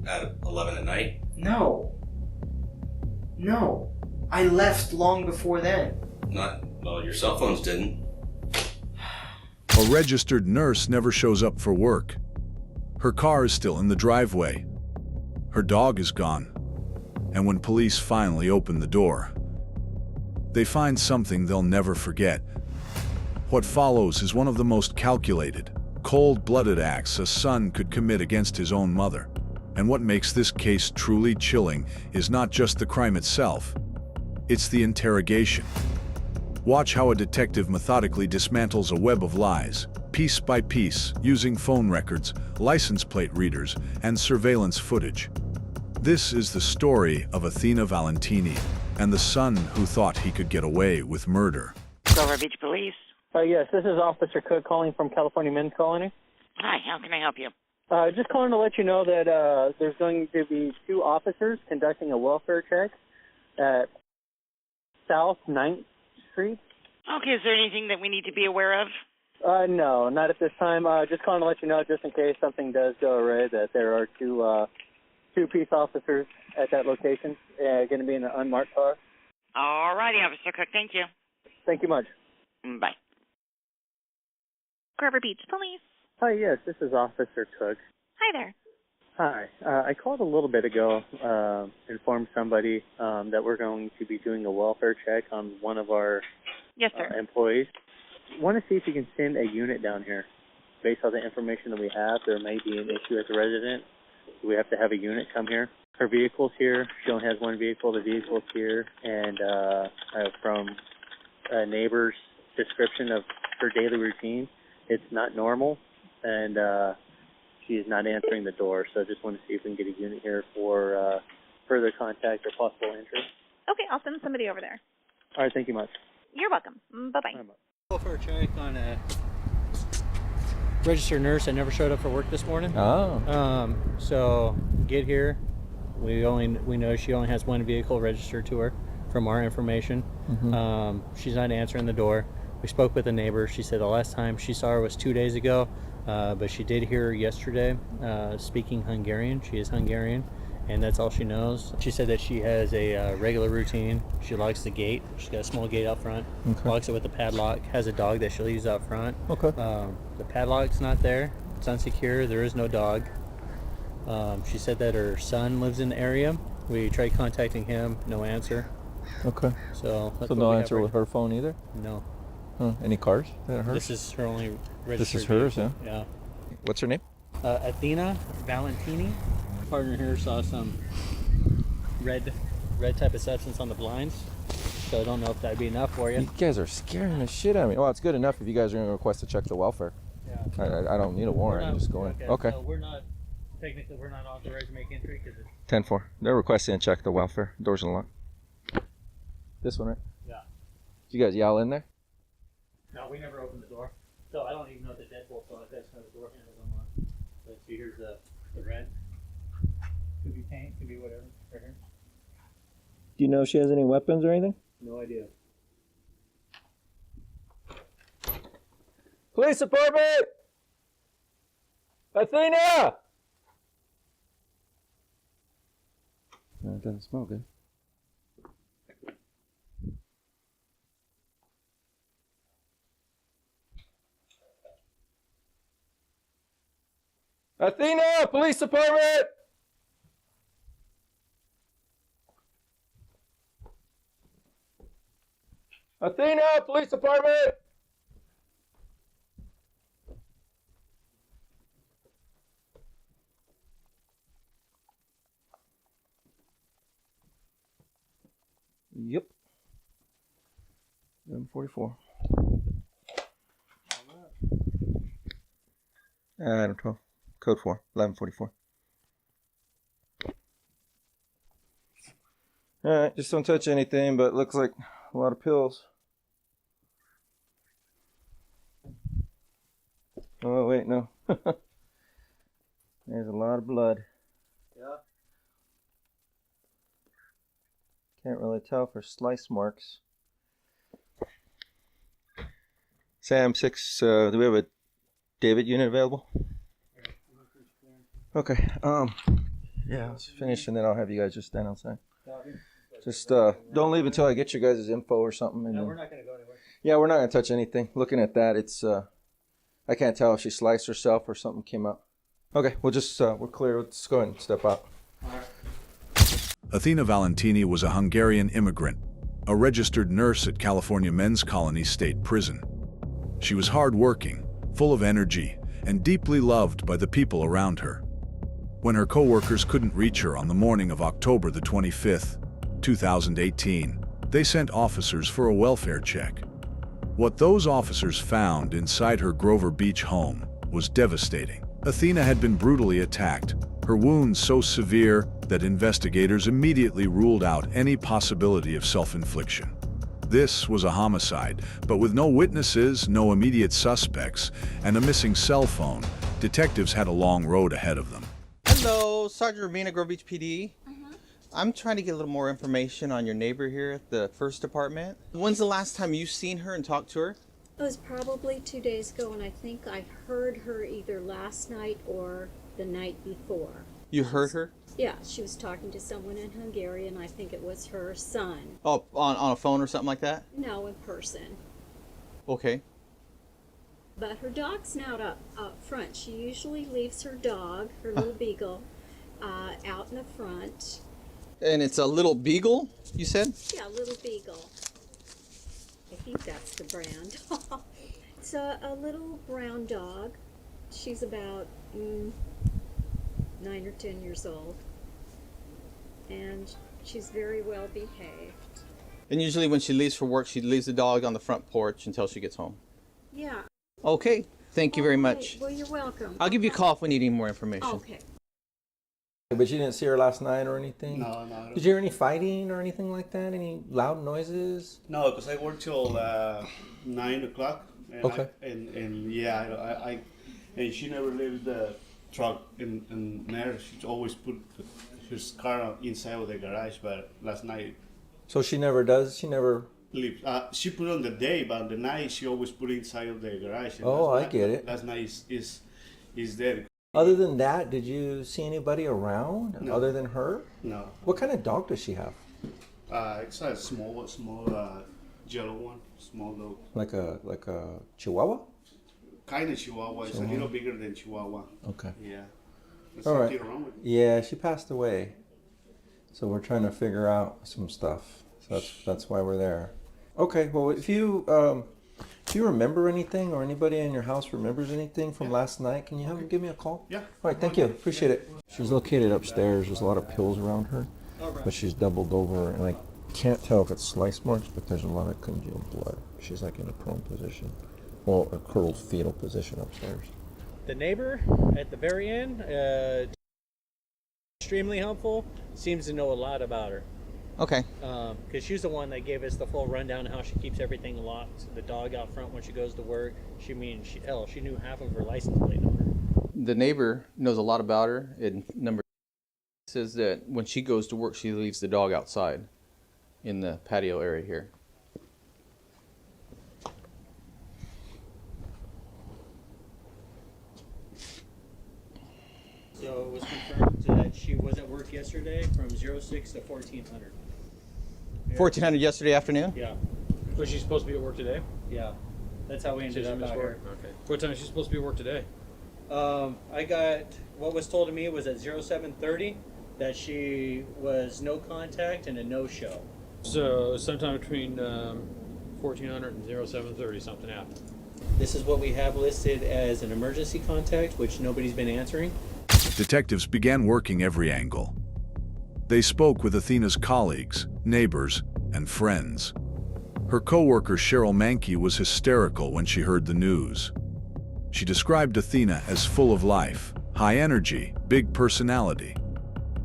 At 11 at night? No. I left long before then. Well, your cell phones didn't. A registered nurse never shows up for work. Her car is still in the driveway. Her dog is gone. And when police finally open the door, they find something they'll never forget. What follows is one of the most calculated, cold-blooded acts a son could commit against his own mother. And what makes this case truly chilling is not just the crime itself, it's the interrogation. Watch how a detective methodically dismantles a web of lies, piece by piece, using phone records, license plate readers, and surveillance footage. This is the story of Athena Valentini and the son who thought he could get away with murder. Silver Beach Police. Yes, this is Officer Cook calling from California Men's Colony. Hi, how can I help you? Just calling to let you know that there's going to be 2 officers conducting a welfare check at South 9th Street. Okay, is there anything that we need to be aware of? No, not at this time. Just calling to let you know, just in case something does go awry, that there are 2 peace officers at that location, going to be in an unmarked car. All righty, Officer Cook, thank you. Thank you much. Bye. Carver Beach Police. Hi, yes, this is Officer Cook. Hi there. Hi. I called a little bit ago, informed somebody that we're going to be doing a welfare check on one of our Yes, sir. employees. Want to see if you can send a unit down here. Based on the information that we have, there may be an issue at the residence. We have to have a unit come here. Her vehicle's here. She only has one vehicle. The vehicle's here. And from a neighbor's description of her daily routine, it's not normal. And she is not answering the door. So I just want to see if we can get a unit here for further contact or possible entry. Okay, I'll send somebody over there. All right, thank you much. You're welcome. Bye-bye. For a check on a registered nurse that never showed up for work this morning. Oh. So get here. We know she only has one vehicle registered to her from our information. Mm-hmm. She's not answering the door. We spoke with a neighbor. She said the last time she saw her was 2 days ago, but she did hear her yesterday speaking Hungarian. She is Hungarian, and that's all she knows. She said that she has a regular routine. She locks the gate. She's got a small gate out front. Okay. Locks it with a padlock. Has a dog that she leaves out front. Okay. The padlock's not there. It's unsecure. There is no dog. She said that her son lives in the area. We tried contacting him. No answer. Okay. So no answer with her phone either? No. Huh. Any cars that are hers? This is her only registered This is hers, vehicle. yeah? Yeah. What's her name? Athena Valentini. Partner here saw some red type of substance on the blinds, so I don't know if that'd be enough for you. You guys are scaring the shit out of me. Well, it's good enough if you guys are going to request to check the welfare. Yeah. I don't need a warrant. I can just go in. Okay. So we're not authorized to make entry because it's 10-4. They're requesting to check the welfare. Doors unlocked. This one, right? Yeah. Did you guys yell in there? No, we never opened the door, so I don't even know if the deadbolt's on. That's how the door handle's unlocked. Let's see. Here's the red. Could be paint. Could be whatever. Right here. Do you know if she has any weapons or anything? No idea. Police department! Athena! No, it doesn't smell good. Athena! Police department! Athena! Police department! Yep. 11:44. Item 12. Code 4. 11:44. Alright, just don't touch anything, but it looks like a lot of pills. Oh, wait, no. There's a lot of blood. Yeah. Can't really tell for slice marks. Sam 6, do we have a David unit available? Okay, Yeah, let's finish and then I'll have you guys just stand outside. Just don't leave until I get your guys' info or something. And No, we're not going to go anywhere. yeah, we're not going to touch anything. Looking at that, it's I can't tell if she sliced herself or something came out. Okay, we'll just we're clear. Let's go ahead and step out. Athena Valentini was a Hungarian immigrant, a registered nurse at California Men's Colony State Prison. She was hardworking, full of energy, and deeply loved by the people around her. When her co-workers couldn't reach her on the morning of October the 25th, 2018, they sent officers for a welfare check. What those officers found inside her Grover Beach home was devastating. Athena had been brutally attacked, her wounds so severe that investigators immediately ruled out any possibility of self-infliction. This was a homicide, but with no witnesses, no immediate suspects, and a missing cell phone, detectives had a long road ahead of them. Hello, Sergeant Rubina, Grove Beach PD. I'm trying to get a little more information on your neighbor here at the first department. When's the last time you've seen her and talked to her? It was probably 2 days ago, and I think I heard her either last night or the night before. You heard her? Yeah, she was talking to someone in Hungary, and I think it was her son. Oh, on a phone or something like that? No, in person. Okay. But her dog's not up front. She usually leaves her dog, her little beagle, out in the front. And it's a little beagle, you said? Yeah, little beagle. I think that's the brand. It's a little brown dog. She's about 9 or 10 years old. And she's very well behaved. And usually when she leaves for work, she leaves the dog on the front porch until she gets home. Yeah. Okay. Thank you very All right. much. Well, you're welcome. I'll give you a call if we need any more information. Okay. But you didn't see her last night or anything? No. Did you hear any fighting or anything like that? Any loud noises? No, because I work till 9 o'clock. And Okay. And she never leaves the truck in there. She always put her car inside of the garage. But last night, So she never does? She never... leaves. She put on the day, but the night she always put inside of the garage. And Oh, last I night- get it. Last night is there. Other than that, did you see anybody around No. other than her? No, What kind of dog does she have? it's a small yellow one, small dog. Like a Chihuahua? Kind of Chihuahua. It's a little bigger than Chihuahua. Okay. Yeah. There's All right. something wrong with it. Yeah, she passed away. So we're trying to figure out some stuff. So that's why we're there. Okay, well, if you remember anything or anybody in your house remembers anything from last night, can you have them give me a call? Yeah. All right, thank you. Appreciate it. She's located upstairs. There's a lot of pills around her, but she's doubled over, and I can't tell if it's slice marks, but there's a lot of congealed blood. She's like in a prone position, well, a curled fetal position upstairs. The neighbor at the very end, extremely helpful, seems to know a lot about her. Okay. Because she's the one that gave us the full rundown of how she keeps everything locked. The dog out front when she goes to work. She knew half of her license plate number. The neighbor knows a lot about her. And number says that when she goes to work, she leaves the dog outside in the patio area here. So it was confirmed that she was at work yesterday from 06 to 1400. 1400 yesterday afternoon? Yeah. Was she supposed to be at work today? Yeah. That's how we ended up out here. Okay. What time is she supposed to be at work today? I got, what was told to me was at 0730 that she was no contact and a no-show. So sometime between 1400 and 0730 something happened. This is what we have listed as an emergency contact, which nobody's been answering. Detectives began working every angle. They spoke with Athena's colleagues, neighbors, and friends. Her co-worker Cheryl Mankey was hysterical when she heard the news. She described Athena as full of life, high energy, big personality.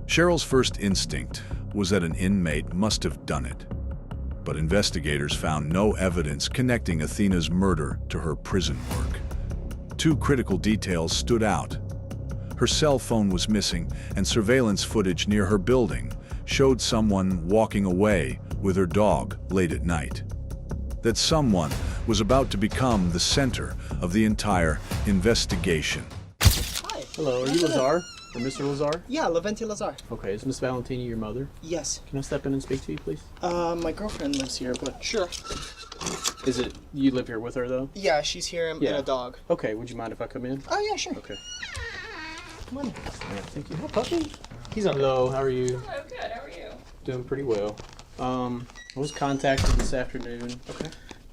Cheryl's first instinct was that an inmate must have done it. But investigators found no evidence connecting Athena's murder to her prison work. Two critical details stood out. Her cell phone was missing, and surveillance footage near her building showed someone walking away with her dog late at night. That someone was about to become the center of the entire investigation. Hi. Hello, are you Lazar? Or Mr. Lazar? Yeah, Leventi Lazar. Okay, is Miss Valentini your mother? Yes. Can I step in and speak to you, please? My girlfriend lives here, but sure. Is it, you live here with her, though? Yeah, she's here and a dog. Okay, would you mind if I come in? Oh, yeah, sure. Okay. Come on. All right, thank you. Oh, puppy. He's on. Hello, how are you? Hello, good. How are you? Doing pretty well. I was contacted this afternoon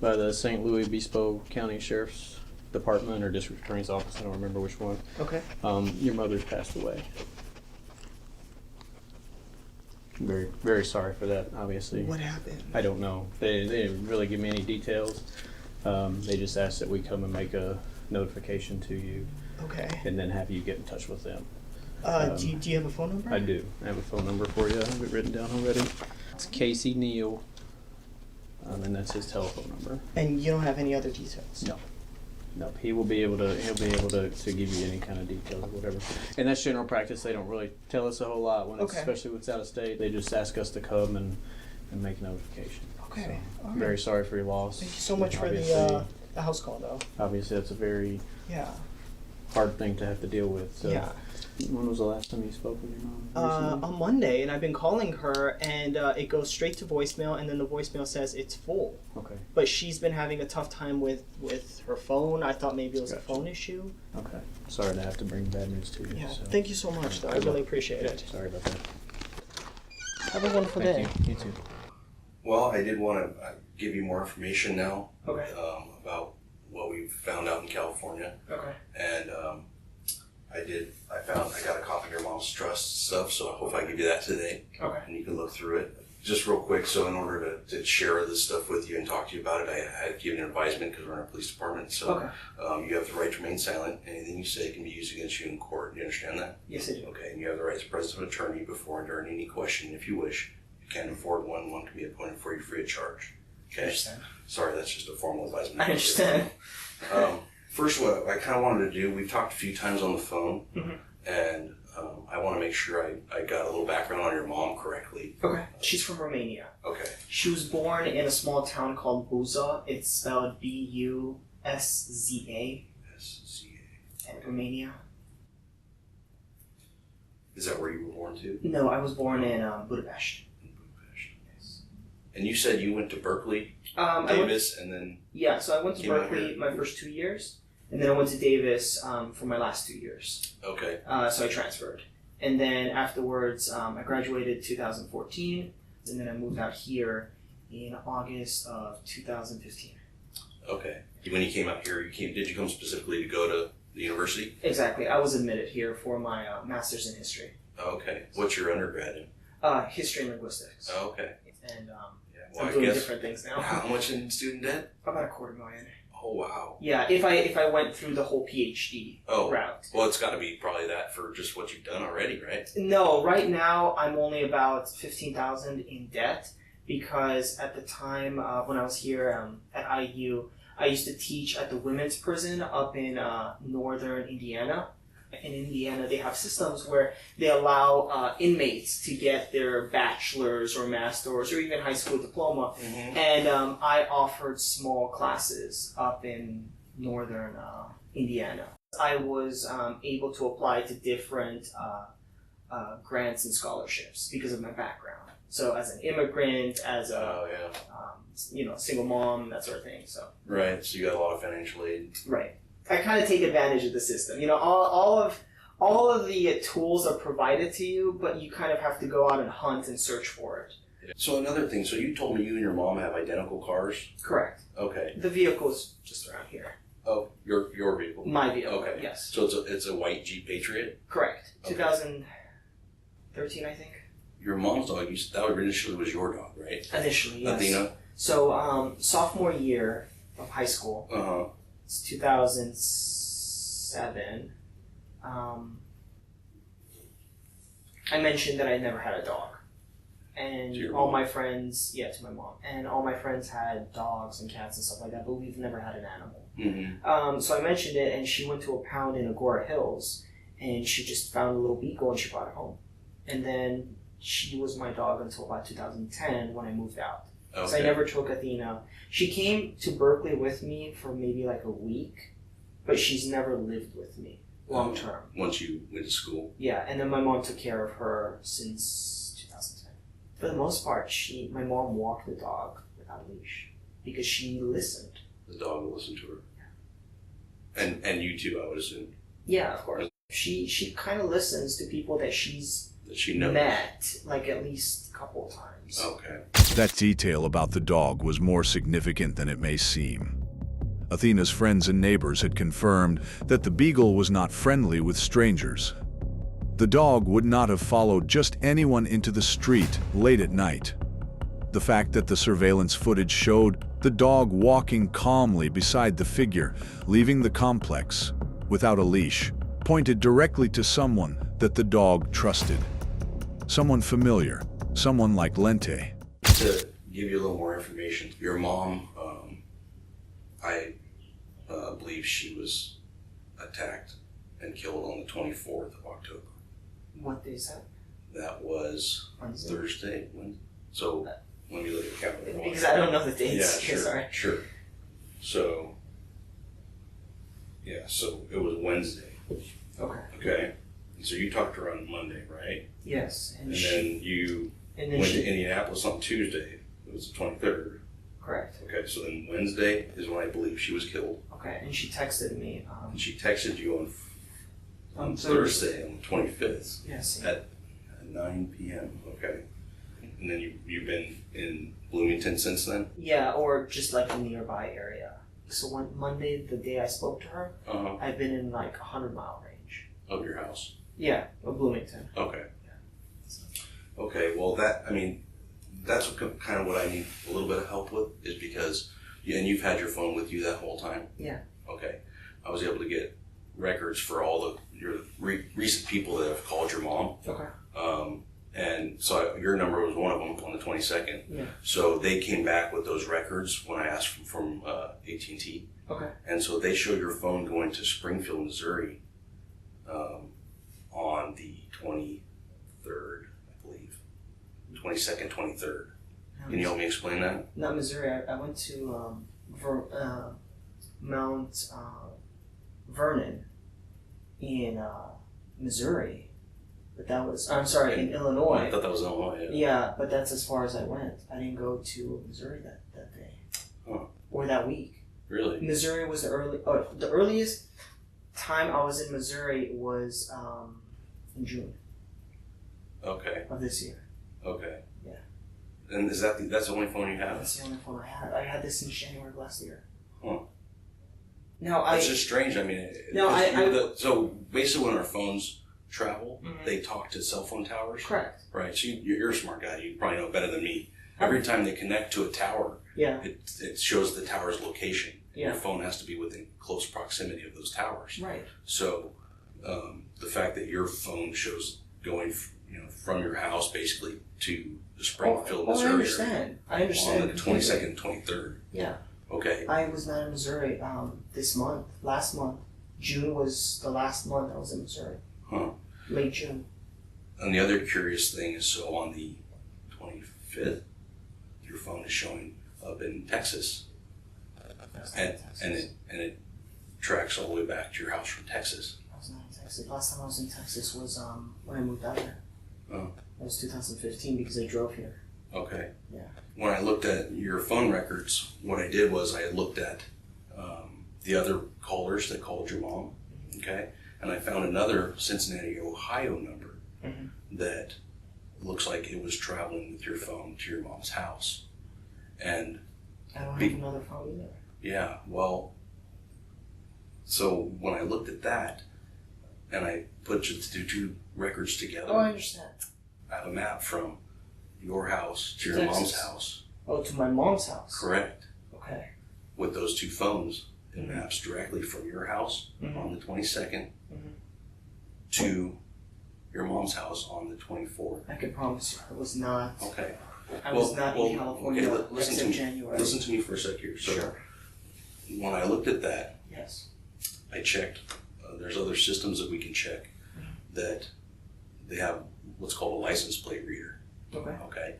by the St. Louis Obispo County Sheriff's Department or District Attorney's Office. I don't remember which one. Okay. Your mother's passed away. Very, very sorry for that, obviously. What happened? I don't know. They didn't really give me any details. They just asked that we come and make a notification to you. Okay. And then have you get in touch with them. Do you have a phone number? I do. I have a phone number for you. I have it written down already. It's Casey Neal, and that's his telephone number. And you don't have any other details? No. No, he'll be able to give you any kind of details or whatever. And that's general practice. They don't really tell us a whole lot when it's, especially when it's out of state. They just ask us to come and make notification. Okay. So, all right. Very sorry for your loss. Thank you so much for Obviously- the house call, though. Obviously, that's a very hard thing to have to deal with. So, when was the last time you spoke with your mom? On Monday, and I've been calling her, and it goes straight to voicemail, and then the voicemail says it's full. Okay. But she's been having a tough time with her phone. I thought maybe it was a phone issue. Okay. Sorry to have to bring bad news to you. Yeah. So. Thank you so much, though. I really appreciate it. Sorry about that. Have a wonderful day. You too. Well, I did want to give you more information now. Okay. About what we found out in California. Okay. And I got a copy of your mom's trust stuff, so I hope I give you that today. Okay. And you can look through it. Just real quick, so in order to share this stuff with you and talk to you about it, I had to give you an advisement because we're in a police department. So you have the right to remain silent. Anything you say can be used against you in court. Do you understand that? Yes, I do. Okay, and you have the right to present an attorney before and during any question if you wish. You can afford one. One can be appointed for you free of charge. Okay? I understand. Sorry, that's just a formal advisement. I understand. First, what I kind of wanted to do, we've talked a few times on the phone, and I want to make sure I got a little background on your mom correctly. Okay. She's from Romania. Okay. She was born in a small town called Buza. It's spelled Buszza. SZA. In Romania. Is that where you were born too? No, I was born in Budapest. In Budapest. Yes. And you said you went to Berkeley, Davis, and then... Yeah, so I went to came out Berkeley here. my first 2 years, and then I went to Davis for my last 2 years. Okay. So I transferred. And then afterwards, I graduated 2014, and then I moved out here in August of 2015. Okay. When you came out here, did you come specifically to go to the university? Exactly. I was admitted here for my master's in history. Okay. What's your undergrad in? History and linguistics. Oh, okay. And Well, I'm doing different things now. How much in student debt? About $250,000. Oh, wow. Yeah, if I went through the whole PhD route. Well, it's got to be probably that for just what you've done already, right? No, right now I'm only about $15,000 in debt because at the time when I was here at IU, I used to teach at the women's prison up in northern Indiana. In Indiana, they have systems where they allow inmates to get their bachelor's or master's or even high school diploma. And I offered small classes up in northern Indiana. I was able to apply to different grants and scholarships because of my background. So as an immigrant, as a single mom, that sort of thing. So Right, so you got a lot of financial aid. Right. I kind of take advantage of the system. You know, all of the tools are provided to you, but you kind of have to go out and hunt and search for it. So another thing, so you told me you and your mom have identical cars? Correct. Okay. The vehicle's just around here. Oh, your vehicle? My vehicle, okay. yes. So it's a white Jeep Patriot? Correct. Okay. 2013, I think. Your mom's dog, that initially was your dog, right? Initially, yes. Athena? So, sophomore year of high school, it's 2007, I mentioned that I never had a dog. And all my friends, to my mom, and all my friends had dogs and cats and stuff like that, but we've never had an animal. So I mentioned it, and she went to a pound in Agora Hills, and she just found a little beagle and she brought it home. And then she was my dog until about 2010 when I moved out. Okay. So I never took Athena. She came to Berkeley with me for maybe like a week, but she's never lived with me. long term. Once you went to school? Yeah, and then my mom took care of her since 2010. For the most part, my mom walked the dog without a leash because she listened. The dog will listen to her? Yeah. And you too, I would assume? Yeah, of course. She kind of listens to people that she knows. Met, like at least a couple of times. Okay. That detail about the dog was more significant than it may seem. Athena's friends and neighbors had confirmed that the beagle was not friendly with strangers. The dog would not have followed just anyone into the street late at night. The fact that the surveillance footage showed the dog walking calmly beside the figure, leaving the complex without a leash, pointed directly to someone that the dog trusted. Someone familiar, someone like Lente. To give you a little more information, your mom, I believe she was attacked and killed on the 24th of October. What day is that? That was Wednesday. Thursday. So let me look at the calendar. Because I don't know the dates. Yeah, sure. Sorry. Sure. So, yeah, so it was Wednesday. Okay. Okay. And so you talked to her on Monday, right? Yes. And then you went to Indianapolis on Tuesday. It was the 23rd. Correct. Okay, so then Wednesday is when I believe she was killed. Okay, and she texted me. And she texted you on Thursday, on the 25th. Yes. At 9 p.m. Okay. And then you've been in Bloomington since then? Yeah, or just like a nearby area. So one Monday, the day I spoke to her, I've been in like 100-mile range. Of your house? Yeah, of Bloomington. Okay. Yeah. Okay, well that's kind of what I need a little bit of help with, is because, and you've had your phone with you that whole time? Yeah. Okay. I was able to get records for all your recent people that have called your mom. Okay. And so your number was one of them on the 22nd. Yeah. So they came back with those records when I asked from AT&T. Okay. And so they showed your phone going to Springfield, Missouri on the 23rd, I believe. 22nd, 23rd. Can you help me explain that? Not Missouri. I went to Mount Vernon in Missouri. But that was, I'm sorry, in Illinois. I thought that was Illinois, yeah. Yeah, but that's as far as I went. I didn't go to Missouri that day. Huh. Or that week. Really? Missouri was the earliest time I was in Missouri was in June. Okay. Of this year. Okay. Yeah. And that's the only phone you have? That's the only phone I had. I had this in January of last year. Huh. Now It's just strange. I mean, so basically when our phones travel, they talk to cell phone towers. Correct. Right. So you're a smart guy. You probably know better than me. Every time they connect to a tower, it shows the tower's location. Yeah. Your phone has to be within close proximity of those towers. Right. So the fact that your phone shows going, from your house basically to the Springfield, Missouri. I understand. On the 22nd, 23rd. Yeah. Okay. I was not in Missouri last month. June was the last month I was in Missouri. Huh. Late June. And the other curious thing is, so on the 25th, your phone is showing up in Texas. And it tracks all the way back to your house from Texas. I was not in Texas. Last time I was in Texas was when I moved out here. Oh. That was 2015 because I drove here. Okay. Yeah. When I looked at your phone records, what I did was I looked at the other callers that called your mom, okay? And I found another Cincinnati, Ohio number that looks like it was traveling with your phone to your mom's house. And I don't have another phone either. Yeah, well, so when I looked at that and I put the two records together. Oh, I understand. I have a map from your house to your Texas. mom's house. Oh, to my mom's house. Correct. Okay. With those two phones, it maps directly from your house on the 22nd to your mom's house on the 24th. I can promise you, I was not. Okay. I was not in California. Okay, listen to me. January. Listen to me for a sec here. So sure. When I looked at that, yes, I checked. There's other systems that we can check that they have what's called a license plate reader. Okay. Okay.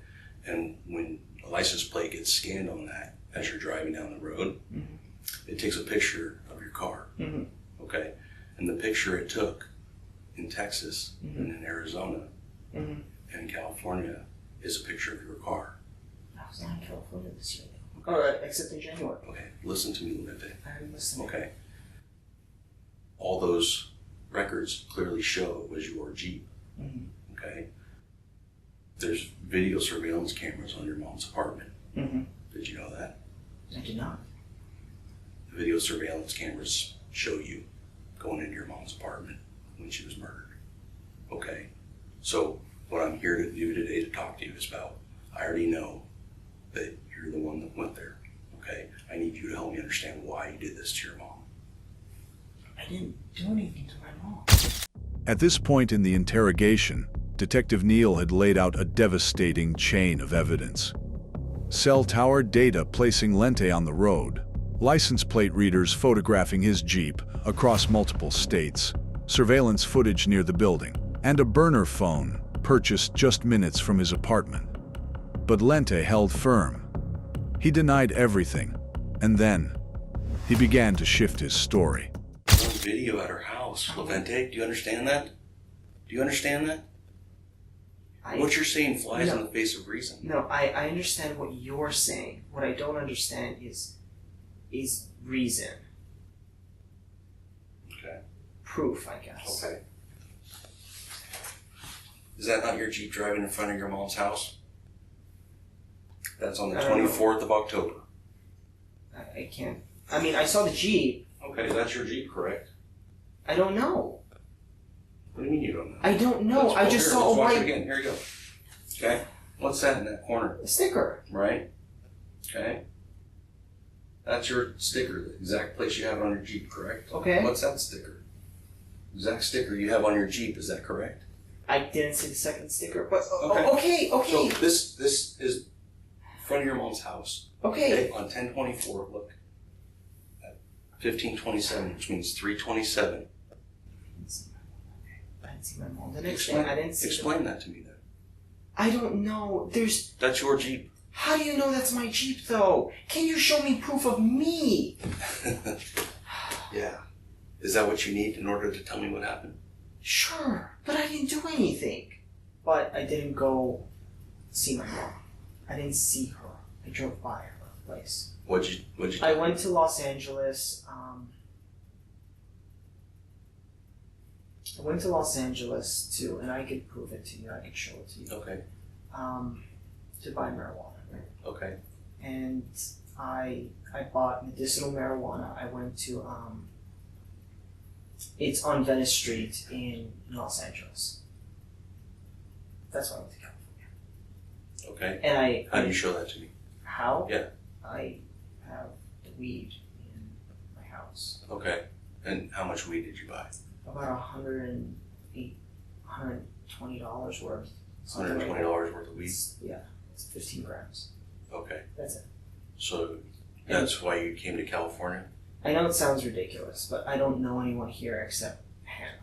And when a license plate gets scanned on that as you're driving down the road, it takes a picture of your car. Okay. And the picture it took in Texas Mhm. and in Arizona Mhm. and in California is a picture of your car. I was not in California this year. Oh, except in January. Okay, listen to me, Levente. I'm listening. Okay. All those records clearly show it was your Jeep. Mhm. Okay. There's video surveillance cameras on your mom's apartment. Mhm. Did you know that? I did not. The video surveillance cameras show you going into your mom's apartment when she was murdered. Okay. So what I'm here to do today to talk to you is about, I already know that you're the one that went there. Okay. I need you to help me understand why you did this to your mom. I didn't do anything to my mom. At this point in the interrogation, Detective Neal had laid out a devastating chain of evidence. Cell tower data placing Lente on the road, license plate readers photographing his Jeep across multiple states, surveillance footage near the building, and a burner phone purchased just minutes from his apartment. But Lente held firm. He denied everything, and then he began to shift his story. On video at her house, Levente, do you understand that? Do you understand that? What you're saying flies in the face of reason. No, I understand what you're saying. What I don't understand is reason. Okay. Proof, I guess. Okay. Is that not your Jeep driving in front of your mom's house? That's on the I don't know. 24th of October. I can't. I mean, I saw the Jeep. Okay, that's your Jeep, correct? I don't know. What do you mean you don't know? I don't know. I just saw a let's watch white it again. Here you go. Okay. What's that in that corner? a sticker. Right? Okay. That's your sticker, the exact place you have it on your Jeep, correct? Okay. What's that sticker? Exact sticker you have on your Jeep, is that correct? I didn't see the second sticker, but Okay. okay. So this is in front of your mom's house. Okay. On 1024, look. At 1527, which means 327. I didn't see my mom. I didn't see. Explain that to me then. I don't know. That's your Jeep. How do you know that's my Jeep, though? Can you show me proof of me? Yeah. Is that what you need in order to tell me what happened? Sure, but I didn't do anything. But I didn't go see my mom. I didn't see her. I drove by her place. What'd you I do? went to Los Angeles. I went to Los Angeles to, and I could prove it to you. I could show it to you. Okay. To buy marijuana. Right? Okay. And I bought medicinal marijuana. I went to it's on Venice Street in Los Angeles. That's why I went to California. Okay. And How do you show that to me? How? Yeah. I have the weed in my house. Okay. And how much weed did you buy? About $120 worth. Something like $120 worth of weed? Yeah. It's 15 grams. Okay. That's it. So that's why you came to California? I know it sounds ridiculous, but I don't know anyone here except Hannah.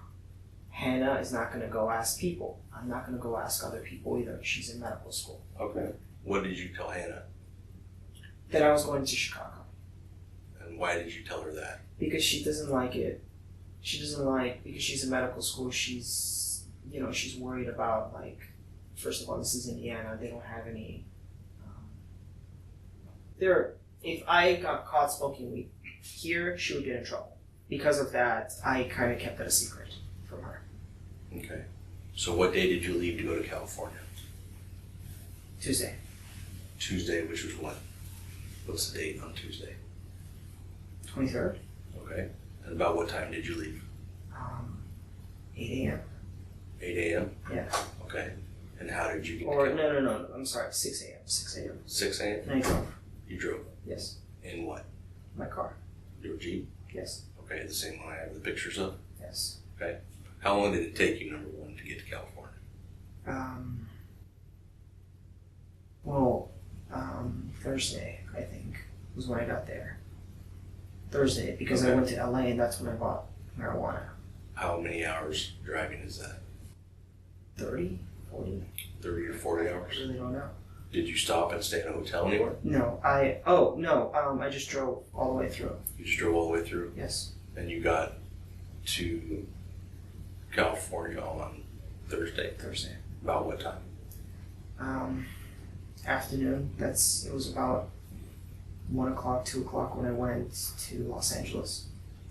Hannah is not going to go ask people. I'm not going to go ask other people either. She's in medical school. Okay. What did you tell Hannah? That I was going to Chicago. And why did you tell her that? Because she doesn't like it. She doesn't like, because she's in medical school, she's worried about, like, first of all, this is Indiana. They don't have any, if I got caught smoking weed here, she would get in trouble. Because of that, I kind of kept that a secret from her. Okay. So what day did you leave to go to California? Tuesday. Tuesday, which was what? What's the date on Tuesday? 23rd. Okay. And about what time did you leave? 8 a.m. 8 a.m.? Yeah. Okay. And how did you get Or, to California? no, I'm sorry, 6 a.m. 6 a.m. 6 a.m.? And I drove. You drove? Yes. In what? My car. Your Jeep? Yes. Okay, the same one I have the pictures of? Yes. Okay. How long did it take you, number one, to get to California? Thursday, I think, was when I got there. Thursday, because I Okay. went to LA and that's when I bought marijuana. How many hours driving is that? 30, 40, 30 or 40 I hours? really don't know. Did you stop and stay in a hotel anywhere? No, I just drove all the way through. You just drove all the way through? Yes. And you got to California on Thursday. Thursday. About what time? Afternoon. It was about 1 o'clock, 2 o'clock when I went to Los Angeles.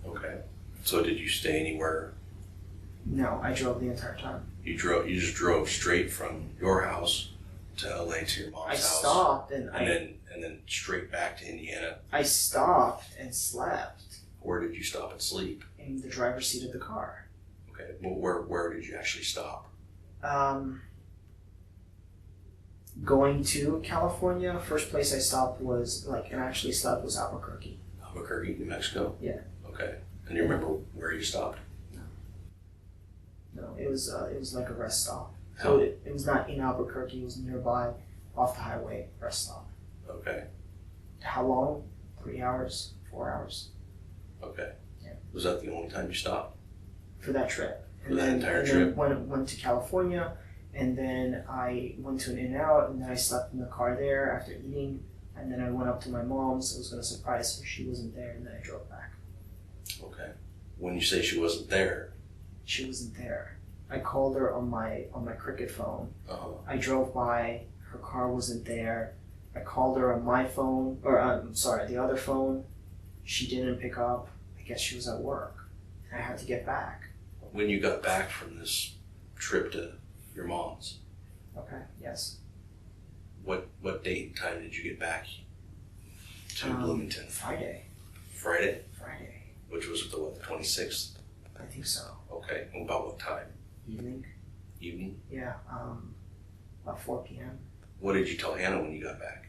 Okay. So did you stay anywhere? No, I drove the entire time. You just drove straight from your house to LA to your mom's house. I stopped and then straight back to Indiana. I stopped and slept. Where did you stop and sleep? In the driver's seat of the car. Okay. Well, where did you actually stop? Going to California, first place I stopped was Albuquerque. Albuquerque, New Mexico? Yeah. Okay. And you remember where you stopped? No, it was like a rest stop. So it was not in Albuquerque, it was nearby, off the highway, rest stop. Okay. How long? 3 hours, 4 hours. Okay. Yeah. Was that the only time you stopped? For that trip. For that entire trip? Then went to California, and then I went to an In-N-Out, and then I slept in the car there after eating, and then I went up to my mom's. I was going to surprise her. She wasn't there, and then I drove back. Okay. When you say she wasn't there? She wasn't there. I called her on my Cricket phone. Uh-huh. I drove by. Her car wasn't there. I called her on my phone, the other phone. She didn't pick up. I guess she was at work. I had to get back. When you got back from this trip to your mom's? Okay, yes. What date and time did you get back to Bloomington? Friday. Friday? Friday. Which was the 26th? I think so. Okay. And about what time? Evening. Evening? Yeah, about 4 p.m. What did you tell Hannah when you got back?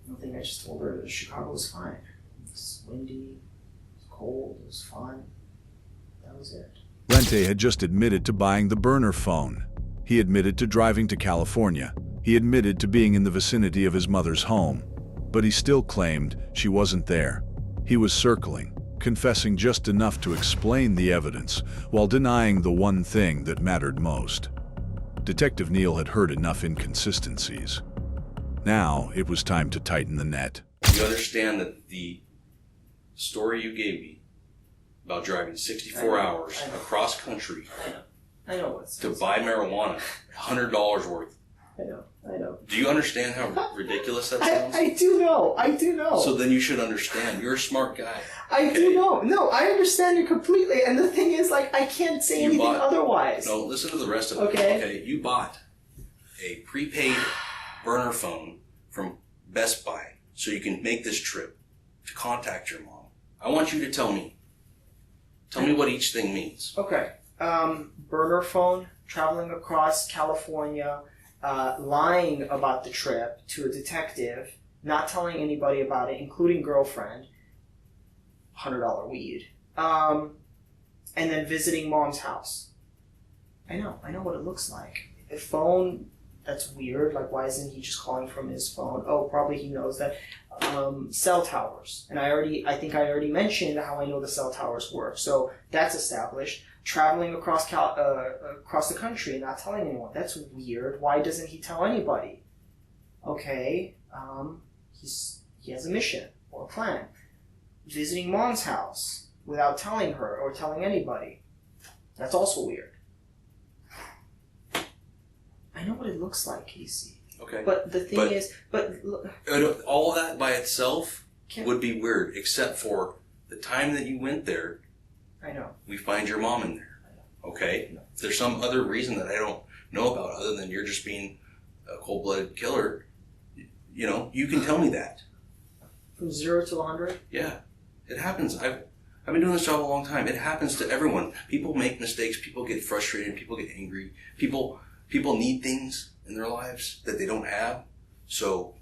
Nothing, I just told her that Chicago was fine. It was windy, it was cold, it was fun. That was it. Lente had just admitted to buying the burner phone. He admitted to driving to California. He admitted to being in the vicinity of his mother's home. But he still claimed she wasn't there. He was circling, confessing just enough to explain the evidence, while denying the one thing that mattered most. Detective Neal had heard enough inconsistencies. Now it was time to tighten the net. You understand that the story you gave me about driving 64 hours across country I know what's to buy marijuana, $100 worth. I know. Do you understand how ridiculous that sounds? I do know. So then you should understand. You're a smart guy. I do know. No, I understand you completely. And the thing is, like, I can't say anything otherwise. No, listen to the rest of it. Okay. Okay. You bought a prepaid burner phone from Best Buy so you can make this trip to contact your mom. I want you to tell me. Tell me what each thing means. Okay. Burner phone, traveling across California, lying about the trip to a detective, not telling anybody about it, including girlfriend, $100 weed, and then visiting mom's house. I know what it looks like. A phone, that's weird. Like, why isn't he just calling from his phone? Oh, probably he knows that. Cell towers. And I think I already mentioned how I know the cell towers work. So that's established. Traveling across the country and not telling anyone. That's weird. Why doesn't he tell anybody? Okay, he has a mission or a plan. Visiting mom's house without telling her or telling anybody. That's also weird. I know what it looks like, Casey. Okay. But the thing is, all of that by itself would be weird, except for the time that you went there. I know. We find your mom in there. Okay? No. If there's some other reason that I don't know about other than you're just being a cold-blooded killer, you can tell me that. From 0 to 100? Yeah. It happens. I've been doing this job a long time. It happens to everyone. People make mistakes. People get frustrated. People get angry. People need things in their lives that they don't have. So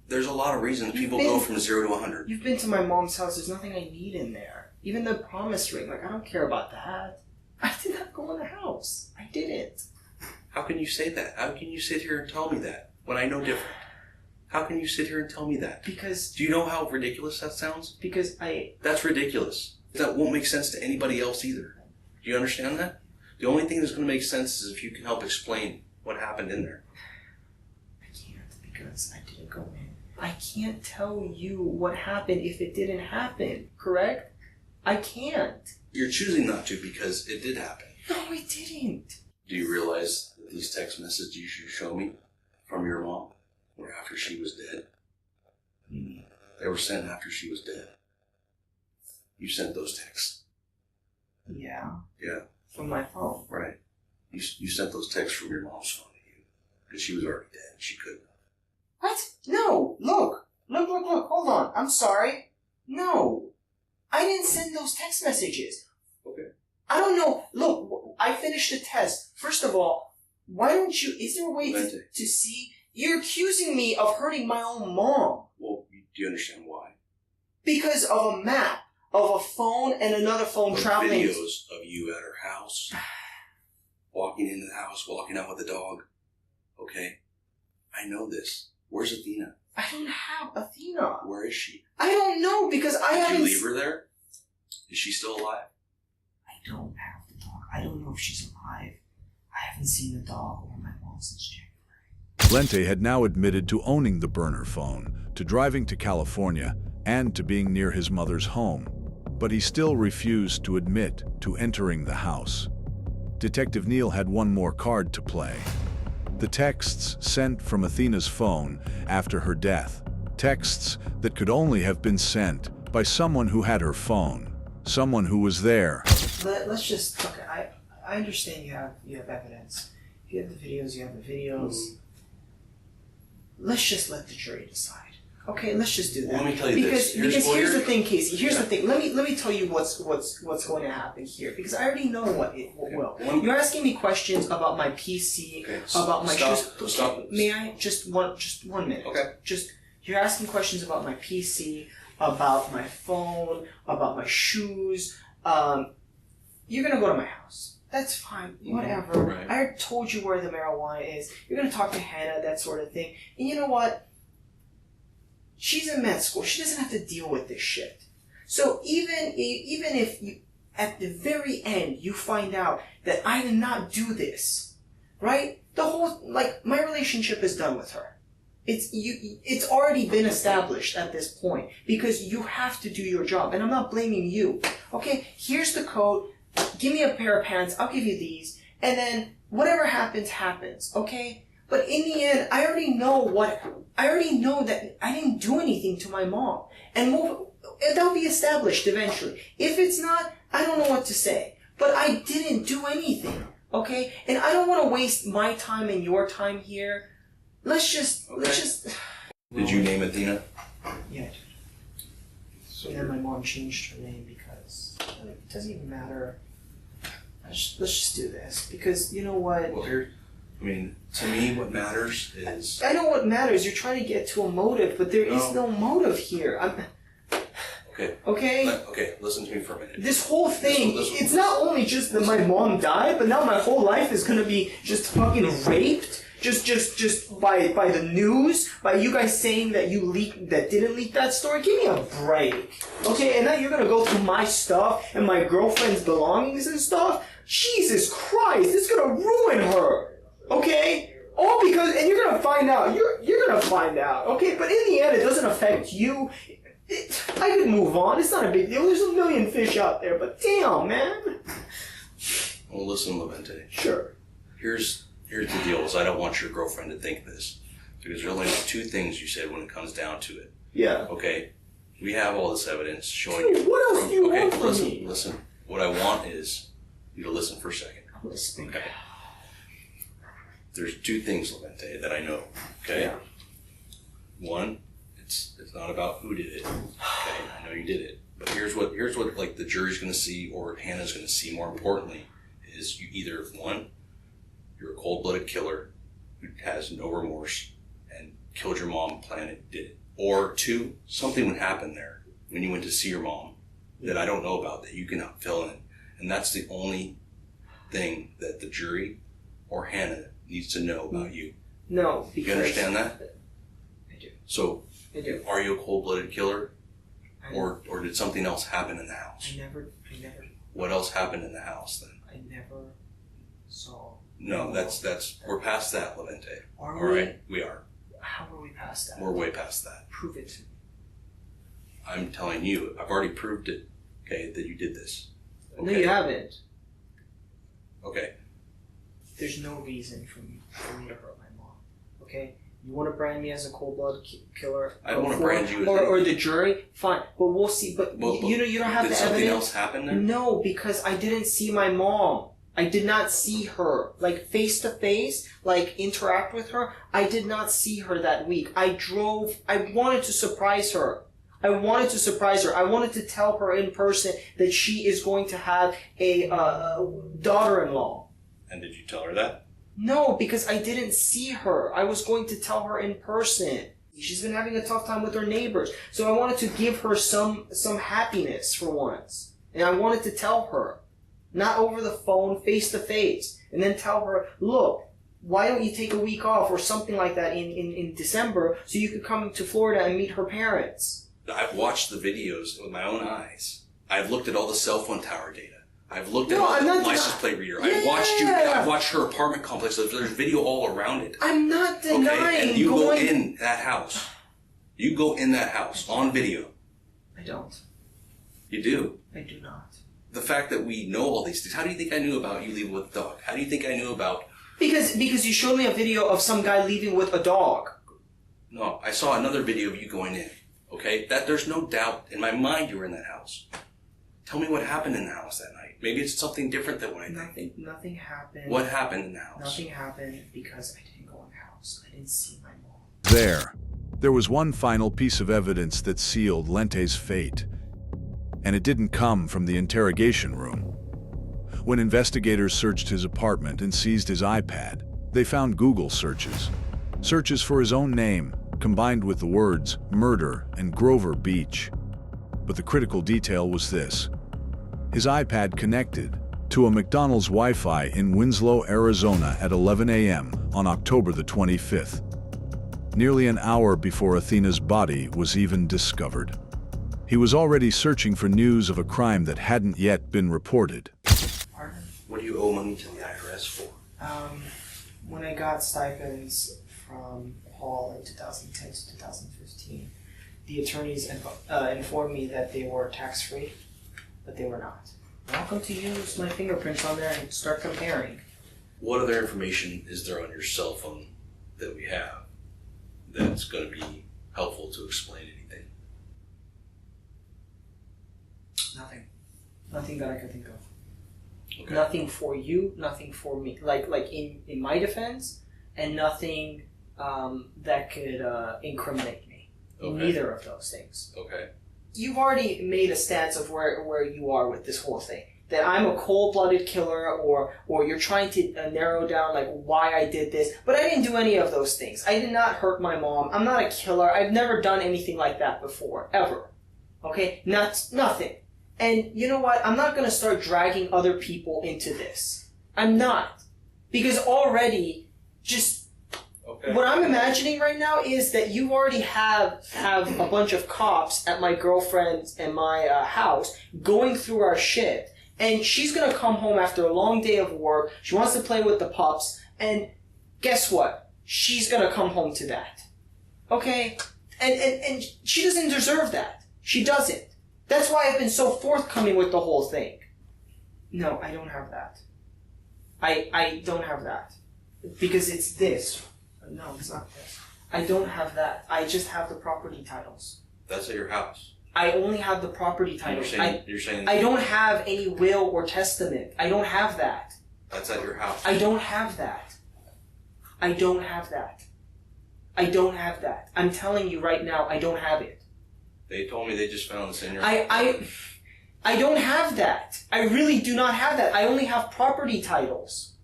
there's a lot of reasons people go from 0 to 100. You've been to my mom's house. There's nothing I need in there. Even the promise ring. Like, I don't care about that. I did not go in the house. I didn't. How can you say that? How can you sit here and tell me that when I know different? How can you sit here and tell me that? Because... Do you know how ridiculous that sounds? Because That's ridiculous. That won't make sense to anybody else either. Do you understand that? The only thing that's going to make sense is if you can help explain what happened in there. I can't because I didn't go in. I can't tell you what happened if it didn't happen, correct? I can't. You're choosing not to because it did happen. No, it didn't. Do you realize that these text messages you show me from your mom were after she was dead? They were sent after she was dead. You sent those texts. Yeah. Yeah. From my phone. Right. You sent those texts from your mom's phone to you. Because she was already dead. She couldn't. What? No. Look. Hold on. I'm sorry. No. I didn't send those text messages. Okay. I don't know. Look, I finished the test. First of all, why don't you... Is there a way to see... You're accusing me of hurting my own mom. Well, do you understand why? Because of a map, of a phone and another phone traveling... Videos of you at her house. Walking into the house, walking out with the dog. Okay? I know this. Where's Athena? I don't have Athena. Where is she? I don't know because I haven't... Did you leave her there? Is she still alive? I don't have the dog. I don't know if she's alive. I haven't seen the dog or my mom since January. Lente had now admitted to owning the burner phone, to driving to California, and to being near his mother's home. But he still refused to admit to entering the house. Detective Neal had one more card to play. The texts sent from Athena's phone after her death. Texts that could only have been sent by someone who had her phone. Someone who was there. Let's just... Okay, I understand you have evidence. If you have the videos, you have the videos. Let's just let the jury decide. Okay, let's just do that. Well, let me tell you because this. Here's the thing, Casey. Here's the thing. Let me tell you what's going to happen here, because I already know what will. You're asking me questions about my PC, about my shoes. Stop. May I just one minute? Okay. You're asking questions about my PC, about my phone, about my shoes. You're gonna go to my house. That's fine. Whatever. Right. I told you where the marijuana is. You're gonna talk to Hannah, that sort of thing. And you know what? She's in med school. She doesn't have to deal with this shit. So even if you, at the very end, you find out that I did not do this, right? The whole, my relationship is done with her. It's already been established at this point because you have to do your job, and I'm not blaming you. Okay, here's the code. Give me a pair of pants. I'll give you these, and then whatever happens, happens. Okay. But in the end, I already know that I didn't do anything to my mom. And that'll be established eventually. If it's not, I don't know what to say. But I didn't do anything, okay? And I don't want to waste my time and your time here. Let's just... Did you name Athena? Yeah, I did. And then my mom changed her name because it doesn't even matter. Let's just do this. Because, you know what? Well, to me, what matters is... I know what matters. You're trying to get to a motive, but there is no motive here. Okay. Okay? Okay, listen to me for a minute. This whole thing, it's not only just that my mom died, but now my whole life is gonna be just fucking raped. Just by the news, by you guys saying that didn't leak that story. Give me a break. Okay, and now you're gonna go through my stuff and my girlfriend's belongings and stuff? Jesus Christ, it's gonna ruin her. Okay? All because, and you're gonna find out. You're gonna find out. Okay? But in the end, it doesn't affect you. I could move on. It's not a big deal. There's a million fish out there, but damn, man. Well, listen, Levente. Sure. Here's the deal, is I don't want your girlfriend to think this. Because there's only two things you said when it comes down to it. Yeah. Okay? We have all this evidence showing Dude, what else do you want from me? Listen. What I want is you to listen for a second. I'm listening. Okay. There's two things, Levente, that I know. Okay? Yeah. One, it's not about who did it. Okay? I know you did it. But here's what the jury's gonna see, or Hannah's gonna see, more importantly, is you either, one, you're a cold-blooded killer who has no remorse and killed your mom, planned it, did it. Or two, something would happen there when you went to see your mom that I don't know about, that you cannot fill in. And that's the only thing that the jury or Hannah needs to know about you. No, because... You understand that? I do. So, I do. Are you a cold-blooded killer? Or did something else happen in the house? I never... What else happened in the house then? I never saw... No, that's we're past that, Levente. Are All we? right, we are. How are we past that? We're way past that. Prove it to me. I'm telling you, I've already proved it. okay, that you did this. No, you haven't. Okay. There's no reason for me to hurt my mom. Okay? You want to brand me as a cold-blooded killer? I don't want to brand you as or the jury? Fine, but we'll see. But you don't have the evidence. Did something else happen there? No, because I didn't see my mom. I did not see her, like, face to face, like, interact with her. I did not see her that week. I wanted to surprise her. I wanted to tell her in person that she is going to have a daughter-in-law. And did you tell her that? No, because I didn't see her. I was going to tell her in person. She's been having a tough time with her neighbors. So I wanted to give her some happiness for once. And I wanted to tell her. Not over the phone, face to face. And then tell her, look, why don't you take a week off or something like that in December so you could come to Florida and meet her parents? I've watched the videos with my own eyes. I've looked at all the cell phone tower data. I've looked at all the license plate reader. I've watched her apartment complex. There's video all around it. I'm not denying. Okay, and you go in that house. You go in that house on video. I don't. You do. I do not. The fact that we know all these things. How do you think I knew about you leaving with a dog? How do you think I knew about? Because you showed me a video of some guy leaving with a dog. No, I saw another video of you going in. Okay, that there's no doubt in my mind you were in that house. Tell me what happened in the house that night. Maybe it's something different than what I think. Nothing happened. What happened in the house? Nothing happened because I didn't go in the house. I didn't see my mom. There was one final piece of evidence that sealed Lente's fate. And it didn't come from the interrogation room. When investigators searched his apartment and seized his iPad, they found Google searches. Searches for his own name, combined with the words murder and Grover Beach. But the critical detail was this. His iPad connected to a McDonald's Wi-Fi in Winslow, Arizona at 11 a.m. on October the 25th. Nearly an hour before Athena's body was even discovered. He was already searching for news of a crime that hadn't yet been reported. Pardon? What do you owe money to the IRS for? When I got stipends from Paul in 2010 to 2015, the attorneys informed me that they were tax-free, but they were not. Welcome to use my fingerprints on there and start comparing. What other information is there on your cell phone that we have that's going to be helpful to explain anything? Nothing. Nothing that I can think of. Okay. Nothing for you, nothing for me. Like in my defense, and nothing that could incriminate me. In neither of those things. Okay. You've already made a stance of where you are with this whole thing. That I'm a cold-blooded killer, or you're trying to narrow down like why I did this. But I didn't do any of those things. I did not hurt my mom. I'm not a killer. I've never done anything like that before, ever. Okay? Nothing. And you know what? I'm not going to start dragging other people into this. I'm not. Because already, what I'm imagining right now is that you already have a bunch of cops at my girlfriend's and my house going through our shit. And she's going to come home after a long day of work. She wants to play with the pups. And guess what? She's going to come home to that. Okay? And she doesn't deserve that. She doesn't. That's why I've been so forthcoming with the whole thing. No, I don't have that. I don't have that. Because it's this. No, it's not this. I don't have that. I just have the property titles. That's at your house. I only have the property titles. You're saying I don't have any will or testament. I don't have that. That's at your house. I don't have that. I don't have that. I don't have that. I'm telling you right now, I don't have it. They told me they just found this in your I don't have that. I really do not have that. I only have property titles.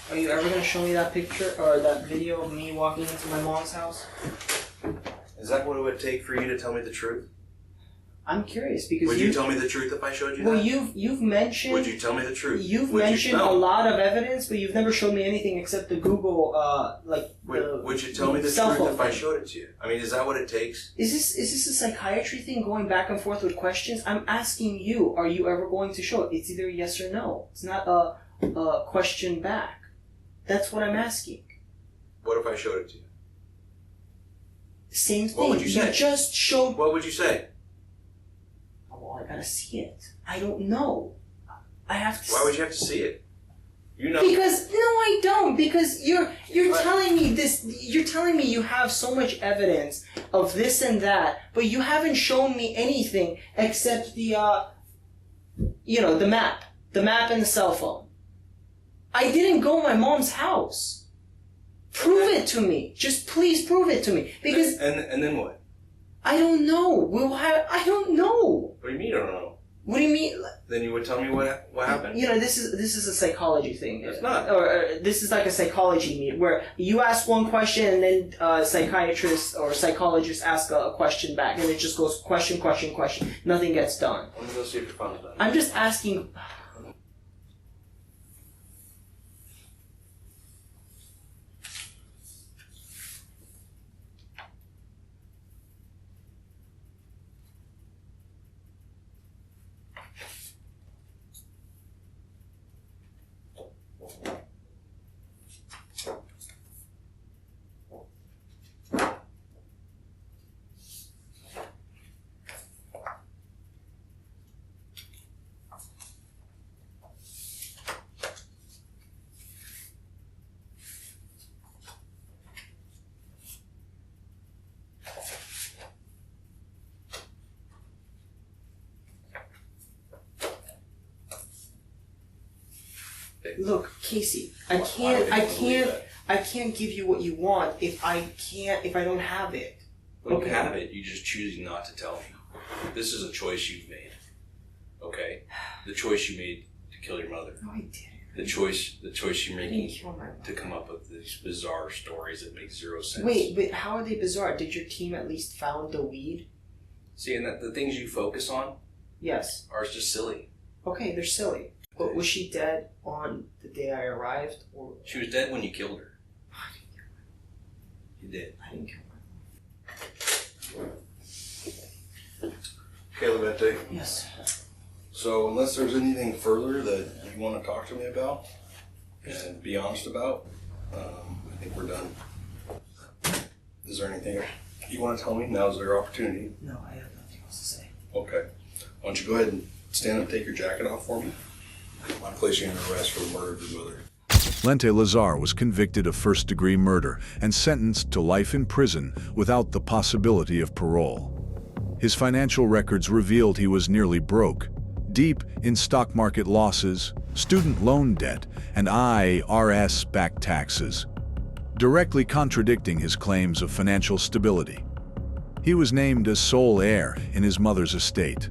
Are you ever going to show me that picture or that video of me walking into my mom's house? Is that what it would take for you to tell me the truth? I'm curious because would you tell me the truth if I showed you that? Well, you've mentioned. Would you tell me the truth? You've mentioned a lot of evidence, but you've never shown me anything except the Google, Would you tell me the truth if I showed it to you? I mean, is that what it takes? Is this a psychiatry thing going back and forth with questions? I'm asking you, are you ever going to show it? It's either yes or no. It's not a question back. That's what I'm asking. What if I showed it to you? Same thing. What would you say? You just showed. What would you say? Well, gotta see it? I don't know. I have to. Why would you have to see it? You know. Because no, I don't. Because you're telling me this. You're telling me you have so much evidence of this and that, but you haven't shown me anything except the the map and the cell phone. I didn't go to my mom's house. Prove it to me. Just please prove it to me. Because and then what? I don't know. I don't know. What do you mean you don't know? What do you mean? Then you would tell me what happened. This is a psychology thing. It's not. Or this is like a psychology meet where you ask one question and then a psychiatrist or psychologist ask a question back, and it just goes question. Nothing gets done. I'm gonna go see if your phone's done. I'm just asking. Look, Casey, I can't give you what you want if I don't have it. When you have it, you just choose not to tell me. This is a choice you've made. Okay? The choice you made to kill your mother. No, I didn't. The choice you're making kill my mother. to come up with these bizarre stories that make zero sense. Wait, but how are they bizarre? Did your team at least found the weed? See, and the things you focus on Yes. are just silly. Okay, they're silly. But was she dead on the day I arrived, or She was dead when you killed her. You did. I didn't kill her? Okay, Levente. Yes. So, unless there's anything further that you want to talk to me about and be honest about, I think we're done. Is there anything you want to tell me? Now's your opportunity. No, I have nothing else to say. Okay. Why don't you go ahead and stand up and take your jacket off for me? I'm placing you under arrest for the murder of your mother. Lente Lazar was convicted of first-degree murder and sentenced to life in prison without the possibility of parole. His financial records revealed he was nearly broke, deep in stock market losses, student loan debt, and IRS-backed taxes, directly contradicting his claims of financial stability. He was named as sole heir in his mother's estate.